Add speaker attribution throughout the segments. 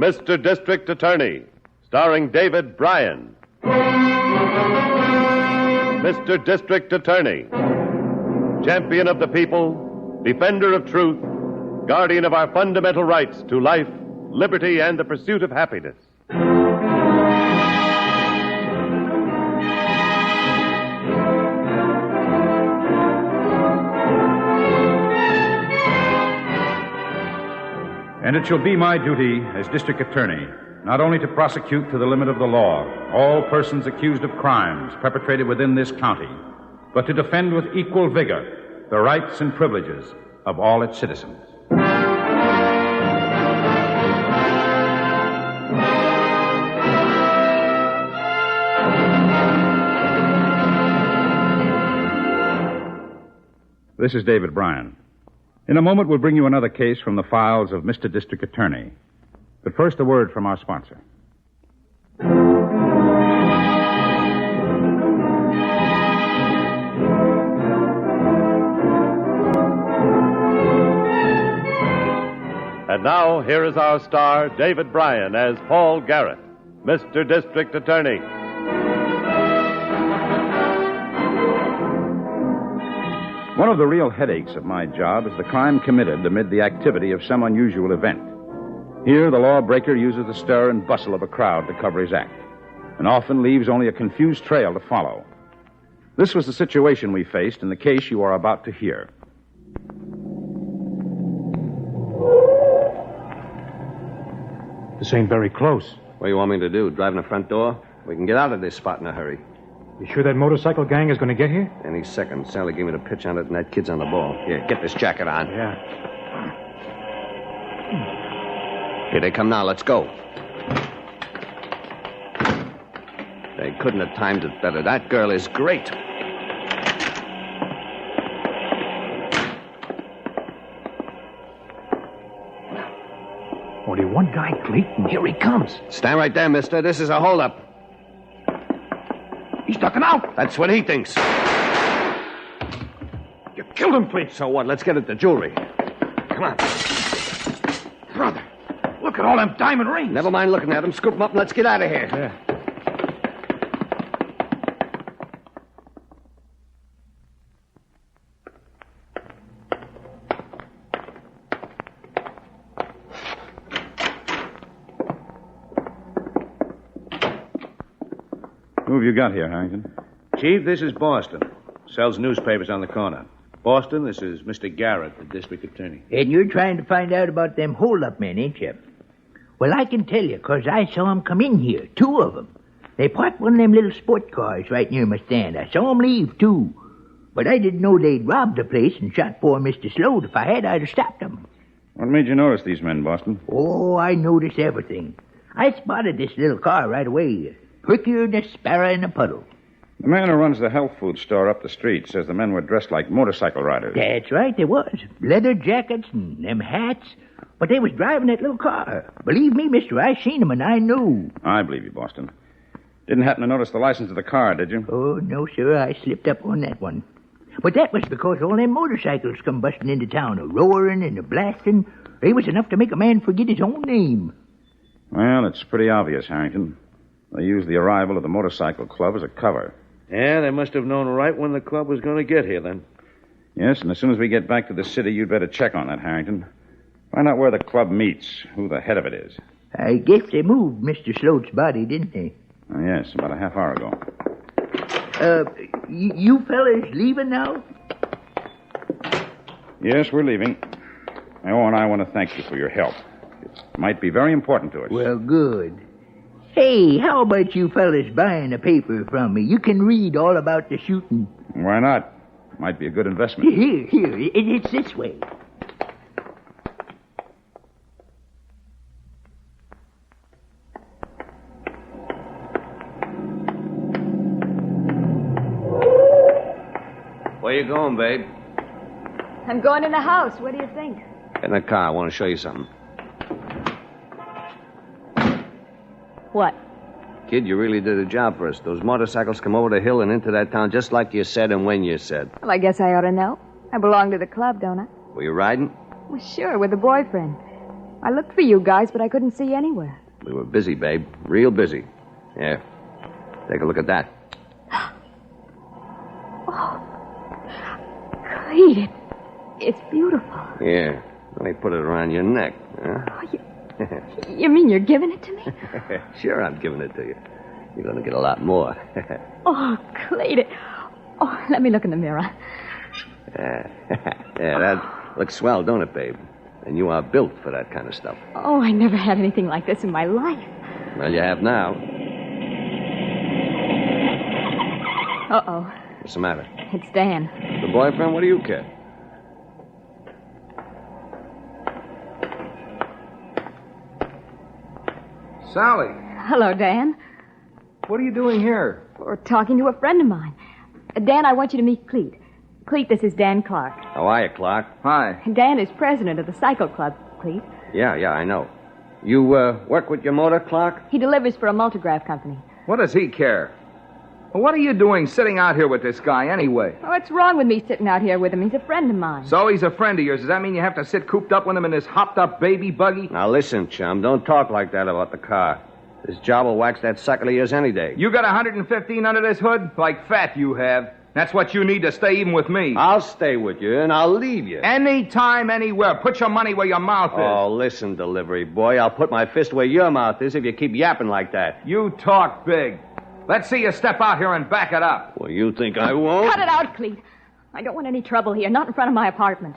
Speaker 1: Mr. District Attorney, starring David Bryan. Mr. District Attorney, champion of the people, defender of truth, guardian of our fundamental rights to life, liberty, and the pursuit of happiness.
Speaker 2: And it shall be my duty as district attorney not only to prosecute to the limit of the law all persons accused of crimes perpetrated within this county, but to defend with equal vigor the rights and privileges of all its citizens. This is David Bryan. In a moment, we'll bring you another case from the files of Mr. District Attorney. But first, a word from our sponsor.
Speaker 1: And now, here is our star, David Bryan, as Paul Garrett, Mr. District Attorney.
Speaker 2: One of the real headaches of my job is the crime committed amid the activity of some unusual event. Here, the lawbreaker uses the stir and bustle of a crowd to cover his act, and often leaves only a confused trail to follow. This was the situation we faced in the case you are about to hear.
Speaker 3: This ain't very close.
Speaker 4: What do you want me to do? Drive in the front door? We can get out of this spot in a hurry.
Speaker 3: You sure that motorcycle gang is going to get here?
Speaker 4: Any second. Sally gave me the pitch on it, and that kid's on the ball. Here, get this jacket on.
Speaker 3: Yeah.
Speaker 4: Here they come now. Let's go. They couldn't have timed it better. That girl is great.
Speaker 3: Only one guy, Clayton. Here he comes.
Speaker 4: Stand right there, mister. This is a holdup.
Speaker 3: He's ducking out.
Speaker 4: That's what he thinks.
Speaker 3: You killed him, Clayton.
Speaker 4: So what? Let's get at the jewelry. Come on.
Speaker 3: Brother, look at all them diamond rings.
Speaker 4: Never mind looking at them. Scoop them up and let's get out of here.
Speaker 3: Yeah.
Speaker 2: Who have you got here, Harrington?
Speaker 5: Chief, this is Boston. Sells newspapers on the corner. Boston, this is Mr. Garrett, the district attorney.
Speaker 6: And you're trying to find out about them hold-up men, ain't you? Well, I can tell you, 'cause I saw 'em come in here, 2 of 'em. They parked one of them little sport cars right near my stand. I saw 'em leave, too. But I didn't know they'd robbed the place and shot poor Mr. Sloat. If I had, I'd have stopped 'em.
Speaker 2: What made you notice these men, Boston?
Speaker 6: Oh, I notice everything. I spotted this little car right away. Quickier than a sparrow in a puddle.
Speaker 2: The man who runs the health food store up the street says the men were dressed like motorcycle riders.
Speaker 6: That's right, they was. Leather jackets and them hats. But they was driving that little car. Believe me, mister, I seen 'em and I knew.
Speaker 2: I believe you, Boston. Didn't happen to notice the license of the car, did you?
Speaker 6: Oh, no, sir, I slipped up on that one. But that was because all them motorcycles come busting into town, a-roaring and a-blasting. They was enough to make a man forget his own name.
Speaker 2: Well, it's pretty obvious, Harrington. They used the arrival of the motorcycle club as a cover.
Speaker 5: Yeah, they must have known right when the club was going to get here, then.
Speaker 2: Yes, and as soon as we get back to the city, you'd better check on that, Harrington. Find out where the club meets, who the head of it is.
Speaker 6: I guess they moved Mr. Sloat's body, didn't they?
Speaker 2: Yes, about a half hour ago.
Speaker 6: You fellas leaving now?
Speaker 2: Yes, we're leaving. Oh, and I want to thank you for your help. It might be very important to us.
Speaker 6: Well, good. Hey, how about you fellas buying a paper from me? You can read all about the shooting.
Speaker 2: Why not? Might be a good investment.
Speaker 6: Here. It's this way.
Speaker 4: Where you going, babe?
Speaker 7: I'm going in the house. What do you think?
Speaker 4: Get in the car. I want to show you something.
Speaker 7: What?
Speaker 4: Kid, you really did a job for us. Those motorcycles come over the hill and into that town just like you said and when you said.
Speaker 7: Well, I guess I ought to know. I belong to the club, don't I?
Speaker 4: Were you riding?
Speaker 7: Well, sure, with a boyfriend. I looked for you guys, but I couldn't see you anywhere.
Speaker 4: We were busy, babe. Real busy. Yeah. Take a look at that.
Speaker 7: Clete, it's beautiful.
Speaker 4: Yeah. Let me put it around your neck. Huh?
Speaker 7: Oh, you mean you're giving it to me?
Speaker 4: Sure, I'm giving it to you. You're going to get a lot more.
Speaker 7: Oh, Clete. Oh, let me look in the mirror.
Speaker 4: Yeah, that looks swell, don't it, babe? And you are built for that kind of stuff.
Speaker 7: Oh, I never had anything like this in my life.
Speaker 4: Well, you have now.
Speaker 7: Uh-oh.
Speaker 4: What's the matter?
Speaker 7: It's Dan.
Speaker 4: The boyfriend? What do you care?
Speaker 3: Sally,
Speaker 7: Hello, Dan.
Speaker 3: what are you doing here?
Speaker 7: We're talking to a friend of mine. Dan, I want you to meet Clete. Clete, this is Dan Clark.
Speaker 4: How are you, Clark?
Speaker 3: Hi.
Speaker 7: Dan is president of the Cycle Club, Clete.
Speaker 4: Yeah, I know. You work with your motor, Clark?
Speaker 7: He delivers for a multigraph company.
Speaker 3: What does he care? Well, what are you doing sitting out here with this guy anyway?
Speaker 7: Oh, what's wrong with me sitting out here with him? He's a friend of mine.
Speaker 3: So he's a friend of yours. Does that mean you have to sit cooped up with him in this hopped-up baby buggy?
Speaker 4: Now listen, chum, don't talk like that about the car. This job will wax that sucker of yours any day.
Speaker 3: You got 115 under this hood? Like fat you have. That's what you need to stay even with me.
Speaker 4: I'll stay with you, and I'll leave you.
Speaker 3: Anytime, anywhere. Put your money where your mouth is.
Speaker 4: Oh, listen, delivery boy. I'll put my fist where your mouth is if you keep yapping like that.
Speaker 3: You talk big. Let's see you step out here and back it up.
Speaker 4: Well, you think I won't?
Speaker 7: Cut it out, Clete. I don't want any trouble here, not in front of my apartment.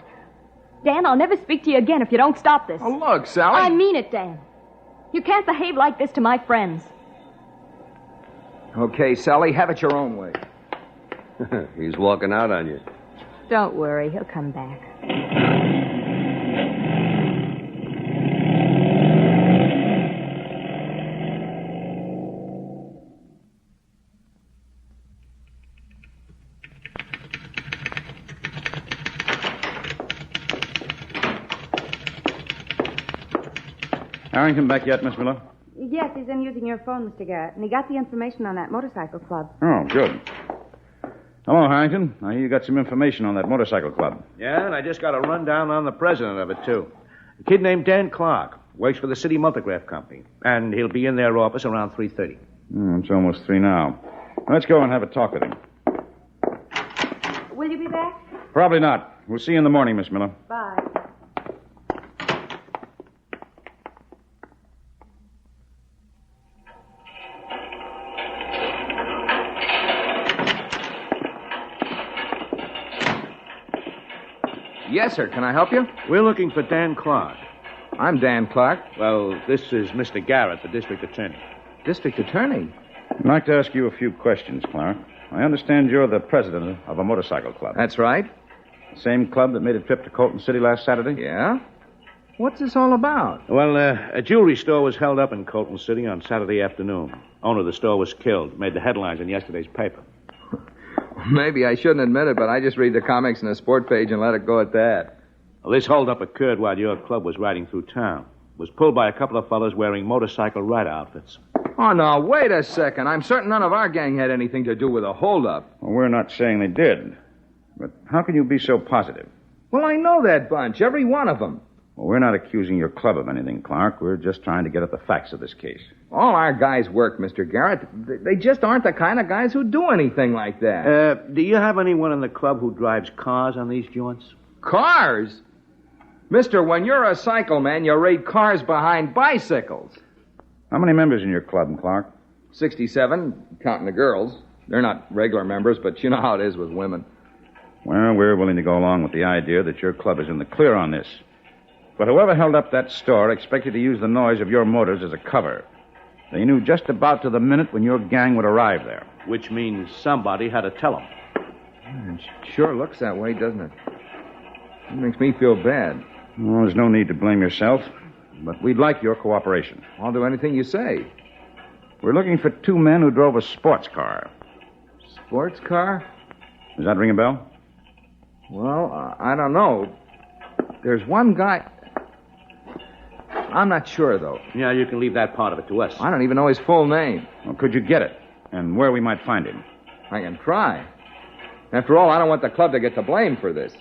Speaker 7: Dan, I'll never speak to you again if you don't stop this.
Speaker 3: Oh, look, Sally.
Speaker 7: I mean it, Dan. You can't behave like this to my friends.
Speaker 3: Okay, Sally, have it your own way.
Speaker 4: He's walking out on you.
Speaker 7: Don't worry, he'll come back.
Speaker 2: Harrington back yet, Miss Miller?
Speaker 8: Yes, he's in using your phone, Mr. Garrett, and he got the information on that motorcycle club.
Speaker 2: Oh, good. Hello, Harrington. I hear you got some information on that motorcycle club.
Speaker 5: Yeah, and I just got a rundown on the president of it, too. A kid named Dan Clark. Works for the City Multigraph Company. And he'll be in their office around 3:30.
Speaker 2: It's almost 3 now. Let's go and have a talk with him.
Speaker 8: Will you be back?
Speaker 2: Probably not. We'll see you in the morning, Miss Miller.
Speaker 8: Bye.
Speaker 3: Yes, sir. Can I help you?
Speaker 5: We're looking for Dan Clark.
Speaker 3: I'm Dan Clark,
Speaker 5: Well, this is Mr. Garrett, the district attorney.
Speaker 3: district attorney.
Speaker 2: I'd like to ask you a few questions, Clark. I understand you're the president of a motorcycle club.
Speaker 3: That's right.
Speaker 2: The same club that made a trip to Colton City last Saturday?
Speaker 3: Yeah? What's this all about?
Speaker 5: Well, a jewelry store was held up in Colton City on Saturday afternoon. Owner of the store was killed. Made the headlines in yesterday's paper.
Speaker 3: Maybe I shouldn't admit it, but I just read the comics in the sport page and let it go at that.
Speaker 5: Well, this holdup occurred while your club was riding through town. It was pulled by a couple of fellows wearing motorcycle rider outfits.
Speaker 3: Oh, no, wait a second. I'm certain none of our gang had anything to do with a holdup.
Speaker 2: Well, we're not saying they did. But how can you be so positive?
Speaker 3: Well, I know that bunch, every one of them.
Speaker 2: Well, we're not accusing your club of anything, Clark. We're just trying to get at the facts of this case.
Speaker 3: All our guys work, Mr. Garrett. They just aren't the kind of guys who do anything like that.
Speaker 5: Do you have anyone in the club who drives cars on these joints?
Speaker 3: Cars? Mister, when you're a cycle man, you raid cars behind bicycles.
Speaker 2: How many members in your club, Clark?
Speaker 3: 67, counting the girls. They're not regular members, but you know how it is with women.
Speaker 2: Well, we're willing to go along with the idea that your club is in the clear on this. But whoever held up that store expected to use the noise of your motors as a cover. They knew just about to the minute when your gang would arrive there.
Speaker 5: Which means somebody had to tell them.
Speaker 3: It sure looks that way, doesn't it? It makes me feel bad.
Speaker 2: Well, there's no need to blame yourself, but we'd like your cooperation.
Speaker 3: I'll do anything you say.
Speaker 2: We're looking for 2 men who drove a sports car.
Speaker 3: Sports car?
Speaker 2: Does that ring a bell?
Speaker 3: Well, I don't know. There's one guy... I'm not sure, though.
Speaker 5: Yeah, you can leave that part of it to us.
Speaker 3: I don't even know his full name.
Speaker 2: Well, could you get it? And where we might find him?
Speaker 3: I can try. After all, I don't want the club to get the blame for this.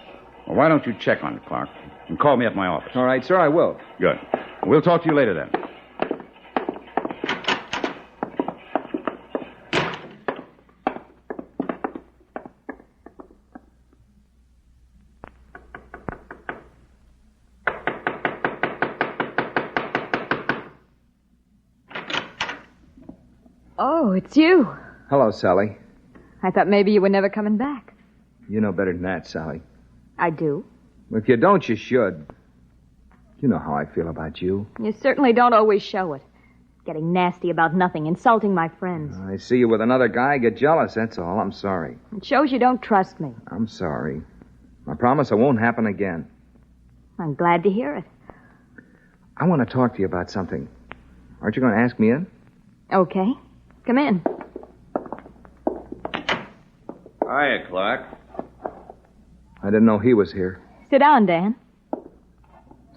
Speaker 2: Well, why don't you check on it, Clark? And call me at my office.
Speaker 3: All right, sir, I will.
Speaker 2: Good. We'll talk to you later then.
Speaker 7: Oh, it's you.
Speaker 3: Hello, Sally.
Speaker 7: I thought maybe you were never coming back.
Speaker 3: You know better than that, Sally.
Speaker 7: I do.
Speaker 3: If you don't, you should. You know how I feel about you.
Speaker 7: You certainly don't always show it. Getting nasty about nothing, insulting my friends.
Speaker 3: I see you with another guy, get jealous, that's all. I'm sorry.
Speaker 7: It shows you don't trust me.
Speaker 3: I'm sorry. I promise it won't happen again.
Speaker 7: I'm glad to hear it.
Speaker 3: I want to talk to you about something. Aren't you going to ask me in?
Speaker 7: Okay. Come in.
Speaker 4: Hiya, Clark.
Speaker 3: I didn't know he was here.
Speaker 7: Sit down, Dan.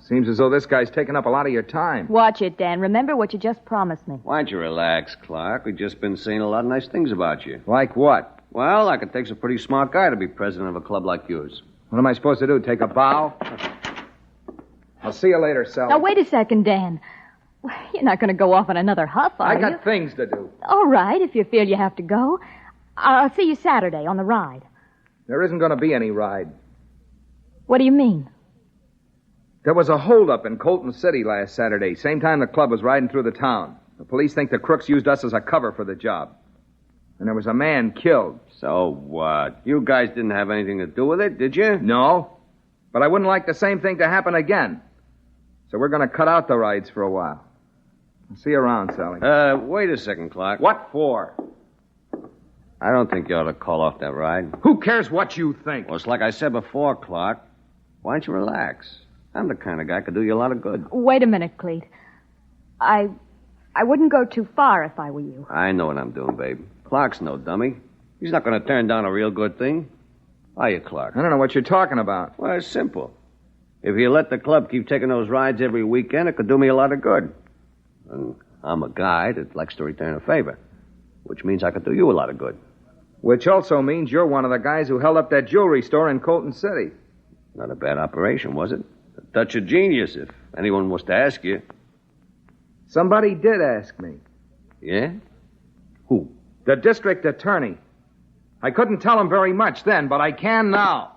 Speaker 3: Seems as though this guy's taking up a lot of your time.
Speaker 7: Watch it, Dan. Remember what you just promised me.
Speaker 4: Why don't you relax, Clark? We've just been saying a lot of nice things about you.
Speaker 3: Like what?
Speaker 4: Well, it takes a pretty smart guy to be president of a club like yours.
Speaker 3: What am I supposed to do, take a bow? I'll see you later, Sally.
Speaker 7: Now, wait a second, Dan. You're not going to go off on another huff, are you?
Speaker 3: I got things to do.
Speaker 7: All right, if you feel you have to go. I'll see you Saturday on the ride.
Speaker 3: There isn't going to be any ride.
Speaker 7: What do you mean?
Speaker 3: There was a holdup in Colton City last Saturday, same time the club was riding through the town. The police think the crooks used us as a cover for the job. And there was a man killed.
Speaker 4: So what? You guys didn't have anything to do with it, did you?
Speaker 3: No, but I wouldn't like the same thing to happen again. So we're going to cut out the rides for a while. I'll see you around, Sally.
Speaker 4: Wait a second, Clark.
Speaker 3: What for?
Speaker 4: I don't think you ought to call off that ride.
Speaker 3: Who cares what you think?
Speaker 4: Well, it's like I said before, Clark. Why don't you relax? I'm the kind of guy who could do you a lot of good.
Speaker 7: Wait a minute, Clete. I wouldn't go too far if I were you.
Speaker 4: I know what I'm doing, babe. Clark's no dummy. He's not going to turn down a real good thing. Are you, Clark?
Speaker 3: I don't know what you're talking about.
Speaker 4: Well, it's simple. If you let the club keep taking those rides every weekend, it could do me a lot of good. And I'm a guy that likes to return a favor, which means I could do you a lot of good.
Speaker 3: Which also means you're one of the guys who held up that jewelry store in Colton City.
Speaker 4: Not a bad operation, was it? A touch of genius, if anyone was to ask you.
Speaker 3: Somebody did ask me.
Speaker 4: Yeah?
Speaker 3: Who? The district attorney. I couldn't tell him very much then, but I can now.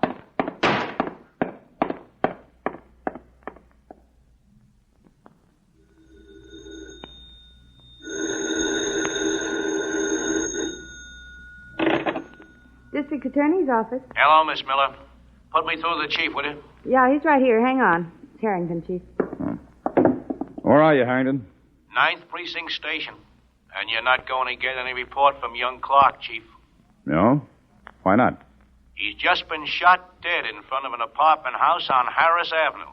Speaker 8: District Attorney's office.
Speaker 5: Hello, Miss Miller. Put me through the chief, will you?
Speaker 8: Yeah, he's right here. Hang on. It's Harrington, Chief.
Speaker 2: Where are you, Harrington?
Speaker 5: 9th Precinct Station. And you're not going to get any report from young Clark, Chief.
Speaker 2: No? Why not?
Speaker 5: He's just been shot dead in front of an apartment house on Harris Avenue.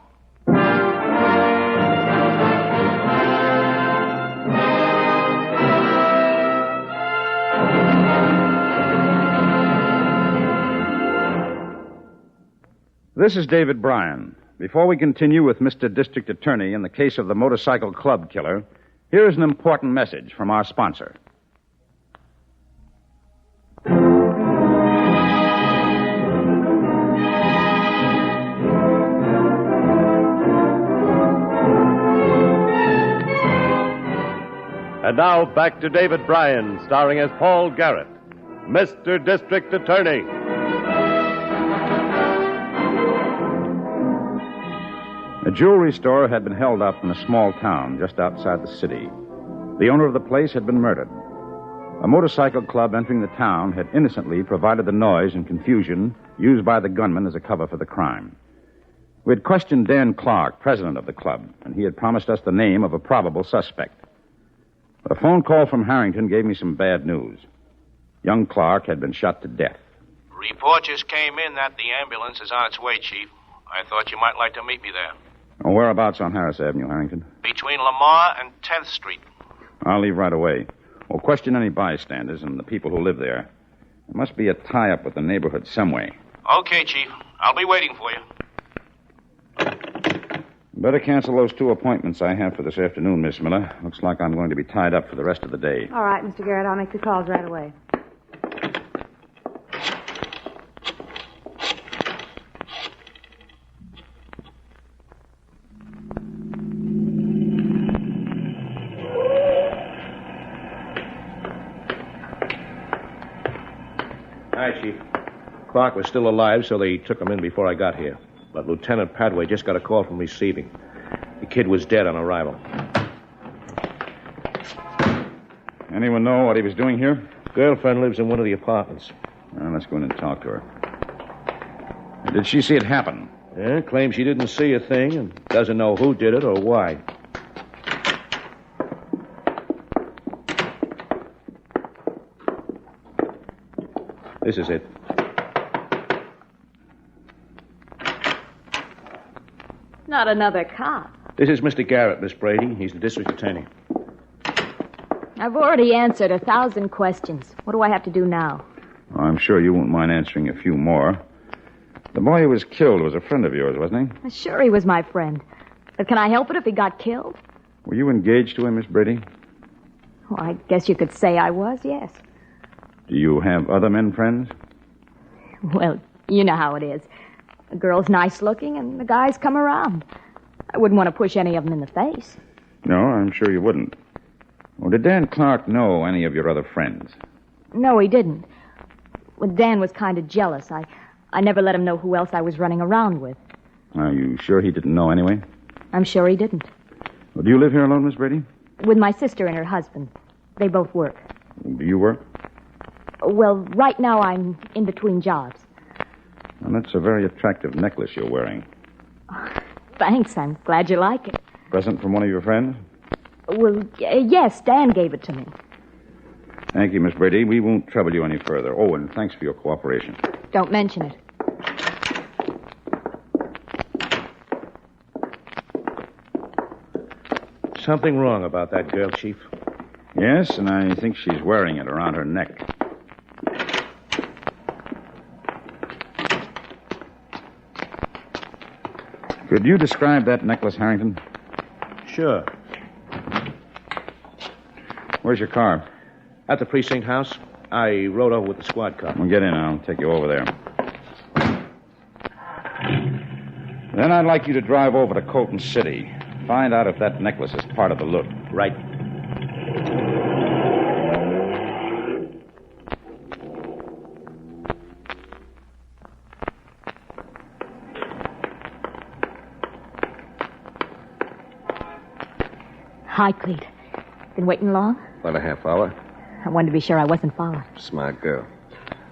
Speaker 2: This is David Bryan. Before we continue with Mr. District Attorney in the case of the motorcycle club killer, here is an important message from our sponsor.
Speaker 1: And now back to David Bryan, starring as Paul Garrett, Mr. District Attorney.
Speaker 2: A jewelry store had been held up in a small town just outside the city. The owner of the place had been murdered. A motorcycle club entering the town had innocently provided the noise and confusion used by the gunman as a cover for the crime. We had questioned Dan Clark, president of the club, and he had promised us the name of a probable suspect. But a phone call from Harrington gave me some bad news. Young Clark had been shot to death.
Speaker 5: Report just came in that the ambulance is on its way, Chief. I thought you might like to meet me there.
Speaker 2: Whereabouts on Harris Avenue, Harrington?
Speaker 5: Between Lamar and 10th Street.
Speaker 2: I'll leave right away. We'll question any bystanders and the people who live there. There must be a tie-up with the neighborhood some way.
Speaker 5: Okay, Chief. I'll be waiting for you.
Speaker 2: Better cancel those 2 appointments I have for this afternoon, Miss Miller. Looks like I'm going to be tied up for the rest of the day.
Speaker 8: All right, Mr. Garrett, I'll make the calls right away.
Speaker 5: Hi, Chief. Clark was still alive, so they took him in before I got here. But Lieutenant Padway just got a call from receiving. The kid was dead on arrival.
Speaker 2: Anyone know what he was doing here?
Speaker 5: Girlfriend lives in one of the apartments.
Speaker 2: Well, let's go in and talk to her. Did she see it happen?
Speaker 5: Yeah, claims she didn't see a thing and doesn't know who did it or why. This is it.
Speaker 7: Not another cop.
Speaker 5: This is Mr. Garrett, Miss Brady. He's the district attorney.
Speaker 7: I've already answered 1,000 questions. What do I have to do now?
Speaker 2: I'm sure you won't mind answering a few more. The boy who was killed was a friend of yours, wasn't he?
Speaker 7: Sure, he was my friend. But can I help it if he got killed?
Speaker 2: Were you engaged to him, Miss Brady?
Speaker 7: Well, I guess you could say I was, yes.
Speaker 2: Do you have other men friends?
Speaker 7: Well, you know how it is. The girl's nice looking and the guys come around. I wouldn't want to push any of them in the face.
Speaker 2: No, I'm sure you wouldn't. Well, did Dan Clark know any of your other friends?
Speaker 7: No, he didn't. Well, Dan was kind of jealous. I never let him know who else I was running around with.
Speaker 2: Are you sure he didn't know anyway?
Speaker 7: I'm sure he didn't.
Speaker 2: Well, do you live here alone, Miss Brady?
Speaker 7: With my sister and her husband. They both work.
Speaker 2: Do you work?
Speaker 7: Well, right now I'm in between jobs.
Speaker 2: Well, that's a very attractive necklace you're wearing.
Speaker 7: Thanks, I'm glad you like it.
Speaker 2: Present from one of your friends?
Speaker 7: Well, yes, Dan gave it to me.
Speaker 2: Thank you, Miss Brady. We won't trouble you any further. Oh, and thanks for your cooperation.
Speaker 7: Don't mention it.
Speaker 5: Something wrong about that girl, Chief.
Speaker 2: Yes, and I think she's wearing it around her neck. Could you describe that necklace, Harrington?
Speaker 5: Sure.
Speaker 2: Where's your car?
Speaker 5: At the precinct house. I rode over with the squad car.
Speaker 2: Well, get in. I'll take you over there. Then I'd like you to drive over to Colton City. Find out if that necklace is part of the loot.
Speaker 5: Right.
Speaker 7: Hi, Clete. Been waiting long?
Speaker 4: About a half hour.
Speaker 7: I wanted to be sure I wasn't followed.
Speaker 4: Smart girl.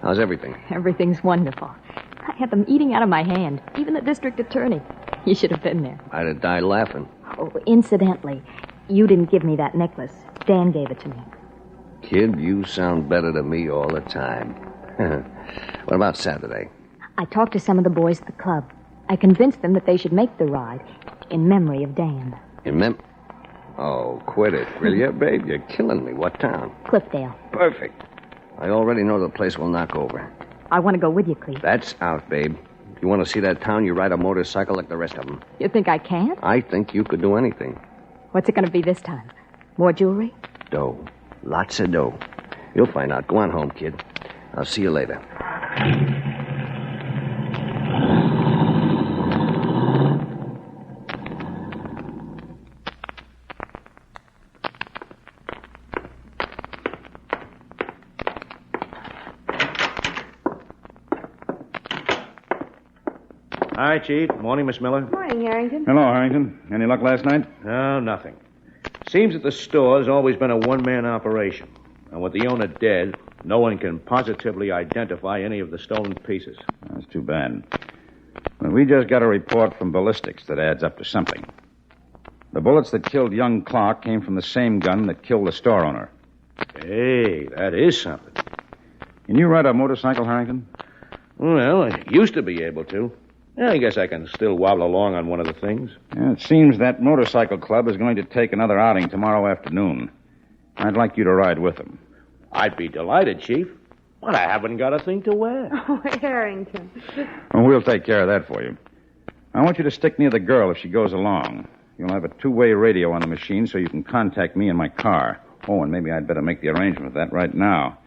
Speaker 4: How's everything?
Speaker 7: Everything's wonderful. I had them eating out of my hand, even the district attorney. You should have been there.
Speaker 4: I'd have died laughing.
Speaker 7: Oh, incidentally, you didn't give me that necklace. Dan gave it to me.
Speaker 4: Kid, you sound better to me all the time. What about Saturday?
Speaker 7: I talked to some of the boys at the club. I convinced them that they should make the ride in memory of Dan.
Speaker 4: Oh, quit it. Will you, babe? You're killing me. What town?
Speaker 7: Cliffdale.
Speaker 4: Perfect. I already know the place will knock over.
Speaker 7: I want to go with you, Clete.
Speaker 4: That's out, babe. If you want to see that town, you ride a motorcycle like the rest of them.
Speaker 7: You think I can't?
Speaker 4: I think you could do anything.
Speaker 7: What's it going to be this time? More jewelry?
Speaker 4: Dough. Lots of dough. You'll find out. Go on home, kid. I'll see you later.
Speaker 5: Hi, Chief. Morning, Miss Miller.
Speaker 8: Morning, Harrington.
Speaker 2: Hello, Harrington. Any luck last night?
Speaker 5: No, nothing. Seems that the store's always been a one-man operation. And with the owner dead, no one can positively identify any of the stolen pieces.
Speaker 2: That's too bad. Well, we just got a report from ballistics that adds up to something. The bullets that killed young Clark came from the same gun that killed the store owner.
Speaker 5: Hey, that is something.
Speaker 2: Can you ride a motorcycle, Harrington?
Speaker 5: Well, I used to be able to. Yeah, I guess I can still wobble along on one of the things.
Speaker 2: Yeah, it seems that motorcycle club is going to take another outing tomorrow afternoon. I'd like you to ride with them.
Speaker 5: I'd be delighted, Chief. But I haven't got a thing to wear.
Speaker 8: Oh, Harrington.
Speaker 2: Well, we'll take care of that for you. I want you to stick near the girl if she goes along. You'll have a two-way radio on the machine so you can contact me in my car. Oh, and maybe I'd better make the arrangement for that right now.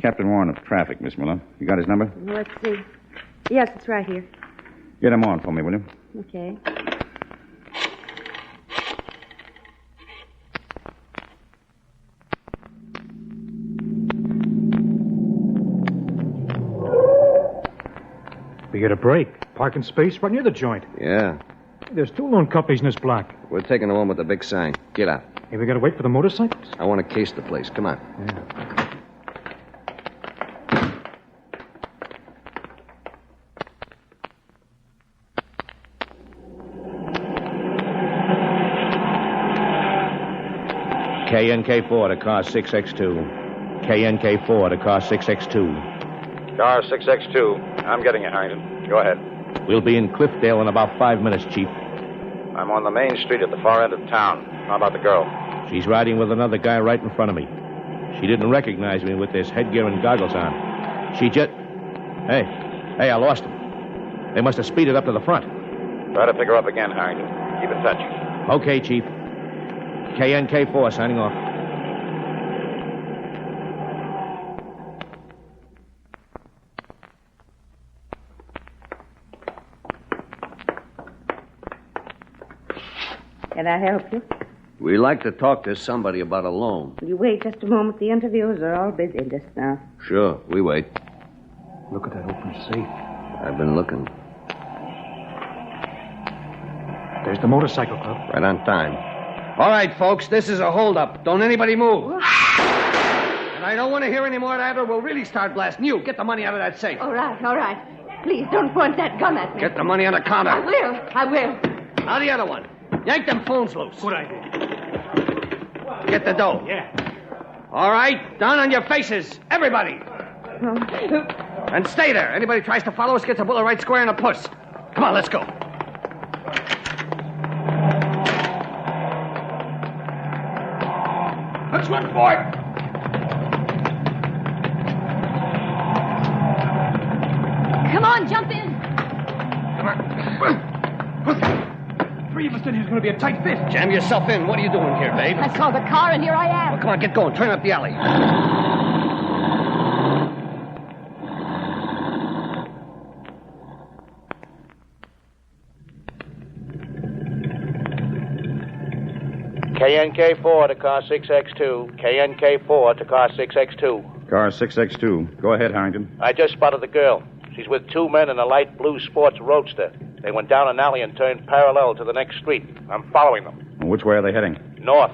Speaker 2: Captain Warren of Traffic, Miss Miller. You got his number?
Speaker 8: Let's see. Yes, it's right here.
Speaker 2: Get him on for me, will you?
Speaker 8: Okay.
Speaker 9: We get a break. Parking space right near the joint.
Speaker 4: Yeah.
Speaker 9: There's 2 lone copies in this block.
Speaker 4: We're taking the one with the big sign. Get out.
Speaker 9: Hey, we gotta wait for the motorcycles?
Speaker 4: I want to case the place. Come on.
Speaker 9: Yeah.
Speaker 5: KNK4 to car 6X2. KNK4 to car 6X2.
Speaker 2: Car 6X2. I'm getting you, Harrington. Go ahead.
Speaker 5: We'll be in Cliffdale in about 5 minutes, Chief.
Speaker 2: I'm on the main street at the far end of town. How about the girl?
Speaker 5: She's riding with another guy right in front of me. She didn't recognize me with this headgear and goggles on. She just... Hey, I lost him. They must have speeded up to the front.
Speaker 2: Try to pick her up again, Harrington. Keep in touch.
Speaker 5: Okay, Chief. KNK4 signing off.
Speaker 8: Can I help you?
Speaker 4: We like to talk to somebody about a loan.
Speaker 8: Will you wait just a moment? The interviewers are all busy just now.
Speaker 4: Sure, we wait.
Speaker 9: Look at that open safe.
Speaker 4: I've been looking.
Speaker 9: There's the motorcycle club.
Speaker 4: Right on time. All right, folks, this is a holdup. Don't anybody move. And I don't want to hear any more of that, or we'll really start blasting you. Get the money out of that safe.
Speaker 8: All right. Please don't point that gun at me.
Speaker 4: Get the money on the counter.
Speaker 8: I will.
Speaker 4: Now the other one. Yank them phones loose.
Speaker 9: Good idea.
Speaker 4: Get the dough.
Speaker 9: Yeah.
Speaker 4: All right, down on your faces, everybody. And stay there. Anybody tries to follow us gets a bullet right square in the puss. Come on, let's go. Let's run for it.
Speaker 7: Come on, jump in.
Speaker 4: Come on.
Speaker 9: 3 of us in here's going to be a tight fit.
Speaker 4: Jam yourself in. What are you doing here, babe?
Speaker 7: I saw the car, and here I am.
Speaker 4: Well, come on, get going. Turn up the alley.
Speaker 5: KNK4 to car 6X2. KNK4 to car 6X2.
Speaker 2: Car 6X2. Go ahead, Harrington.
Speaker 5: I just spotted the girl. She's with 2 men in a light blue sports roadster. They went down an alley and turned parallel to the next street. I'm following them.
Speaker 2: Which way are they heading?
Speaker 5: North.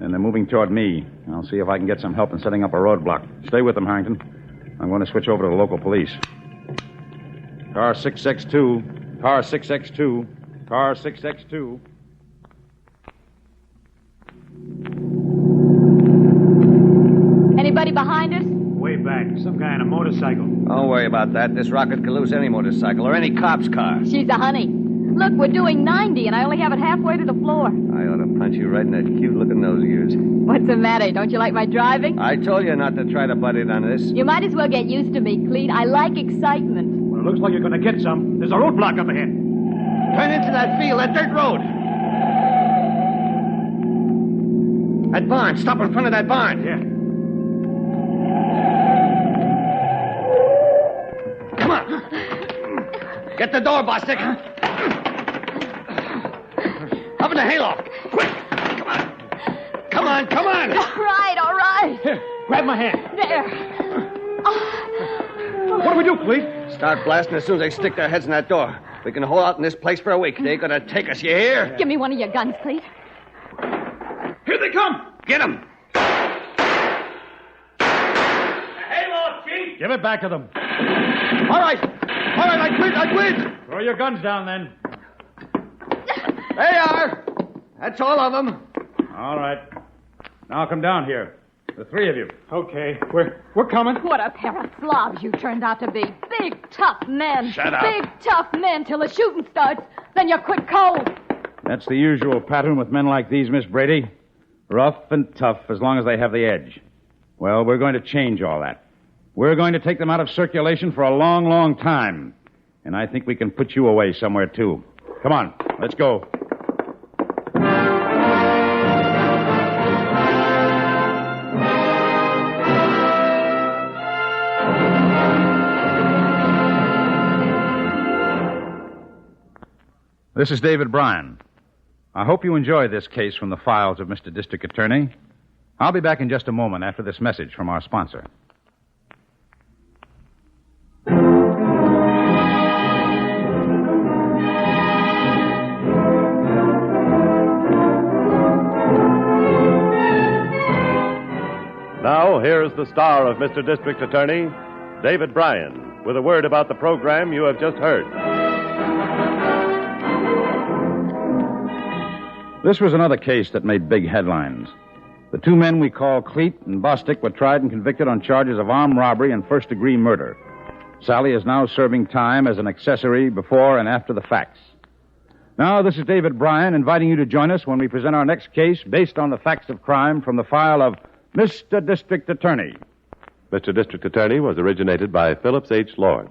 Speaker 2: And they're moving toward me. I'll see if I can get some help in setting up a roadblock. Stay with them, Harrington. I'm going to switch over to the local police. Car 6X2. Car 6X2. Car 6X2.
Speaker 7: Anybody behind us?
Speaker 9: Way back. Some guy on a motorcycle.
Speaker 4: Don't worry about that. This rocket could lose any motorcycle or any cop's car.
Speaker 7: She's a honey. Look, we're doing 90, and I only have it halfway to the floor.
Speaker 4: I ought to punch you right in that cute-looking nose of yours.
Speaker 7: What's the matter? Don't you like my driving?
Speaker 4: I told you not to try to butt in on this.
Speaker 7: You might as well get used to me, Clete. I like excitement.
Speaker 9: Well, it looks like you're going to get some. There's a roadblock up ahead.
Speaker 4: Turn into that field, that dirt road. That barn. Stop in front of that barn.
Speaker 9: Yeah.
Speaker 4: Come on. Get the door, Bostic. Up in the hayloft. Quick. Come on. Come on.
Speaker 7: All right.
Speaker 9: Here, grab my hand.
Speaker 7: There.
Speaker 9: What do we do, Clete?
Speaker 4: Start blasting as soon as they stick their heads in that door. We can hold out in this place for a week. They ain't gonna take us, you hear?
Speaker 7: Give me one of your guns, Clete.
Speaker 9: Here they come.
Speaker 4: Get them.
Speaker 9: Hayloft, Chief.
Speaker 5: Give it back to them.
Speaker 4: All right, I quit.
Speaker 9: Throw your guns down, then.
Speaker 4: They are. That's all of them.
Speaker 2: All right. Now come down here. The 3 of you.
Speaker 9: Okay, we're coming.
Speaker 7: What a pair of slobs you turned out to be. Big, tough men.
Speaker 2: Shut up.
Speaker 7: Big, tough men till the shooting starts. Then you quit cold.
Speaker 2: That's the usual pattern with men like these, Miss Brady. Rough and tough as long as they have the edge. Well, we're going to change all that. We're going to take them out of circulation for a long, long time. And I think we can put you away somewhere, too. Come on, let's go. This is David Bryan. I hope you enjoy this case from the files of Mr. District Attorney. I'll be back in just a moment after this message from our sponsor.
Speaker 1: Now, here's the star of Mr. District Attorney, David Bryan, with a word about the program you have just heard.
Speaker 2: This was another case that made big headlines. The two men we call Cleet and Bostic were tried and convicted on charges of armed robbery and first-degree murder. Sally is now serving time as an accessory before and after the facts. Now, this is David Bryan inviting you to join us when we present our next case based on the facts of crime from the file of Mr. District Attorney.
Speaker 1: Mr. District Attorney was originated by Phillips H. Lord.